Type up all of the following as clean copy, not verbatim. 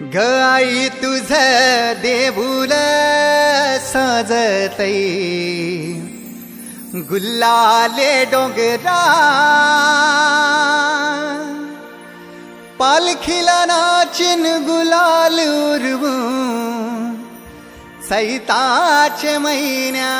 ग आई तुझ देऊळ साजतई गुल्लाले डोंगरा पालखीला नाचिन गुलाल उरवून सैताचे महिन्या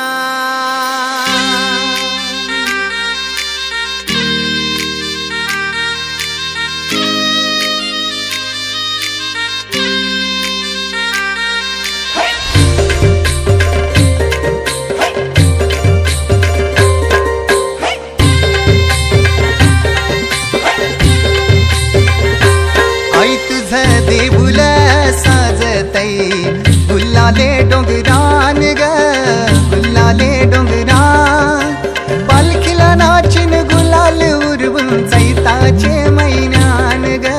देऊळ साजतई गुल्लाले डोंगरान ग गुल्लाले डोंगरान पालखीला नाचिन गुलाल उरवून चैताचे महिन्यान ग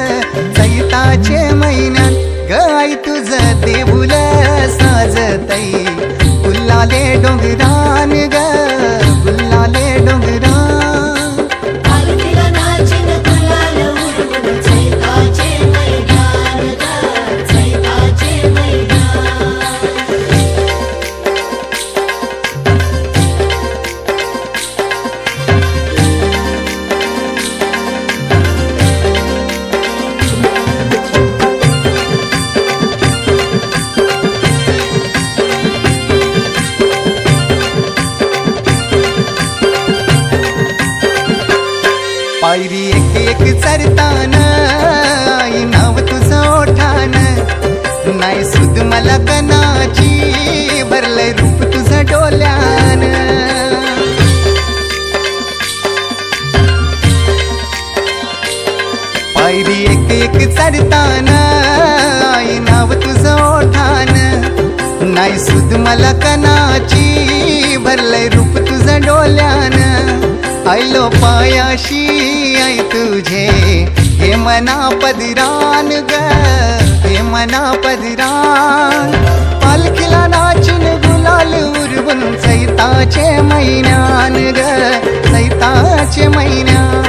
चैताचे महिन्यान ग आई तुझ देऊळ साजतई गुल्लाले डोंगरान ग गुल्लाले डोंगरान पायरी एक एक चरतान आई नाव तुझं ओठान नाही सुद मला कनाची भरलंय रूप तुझं डोल्यान पायरी एक एक चरतान आई नाव तुझं ओठान नाही सुद मला कनाची भरलंय रूप तुझं डोल्यान आयलो पायाशी आई तुझे हे मना पदरान ग हे मना पदरान पालखीला नाचिन गुलाल उरवून चैताचे महिन्यान ग चैताचे महिन्यान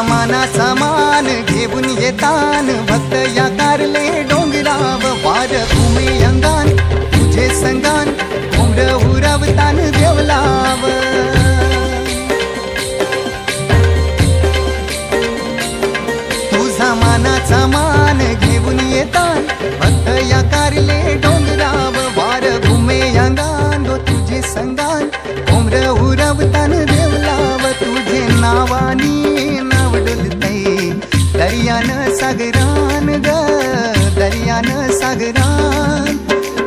माना सामान घेऊन येतान भक्त या कारले डोंगराव वार घुमे अंगान तुझे संगान उमर उरवतान देवलाव तुझा मानाचा मान घेऊन येतान भक्त या कारले डोंगराव वार घुमे अंगान गो तुझे संगान उमर उरवतान देवलाव तुझे नावानी दर्यान सागरान ग दर्यान सागरान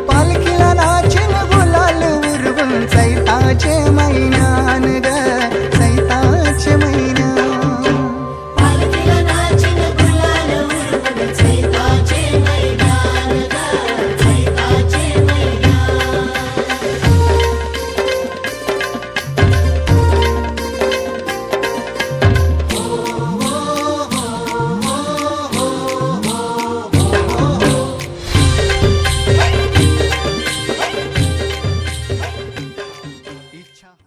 पालखीला नाचिन गुलाल उरवून चैताचे महिन्यान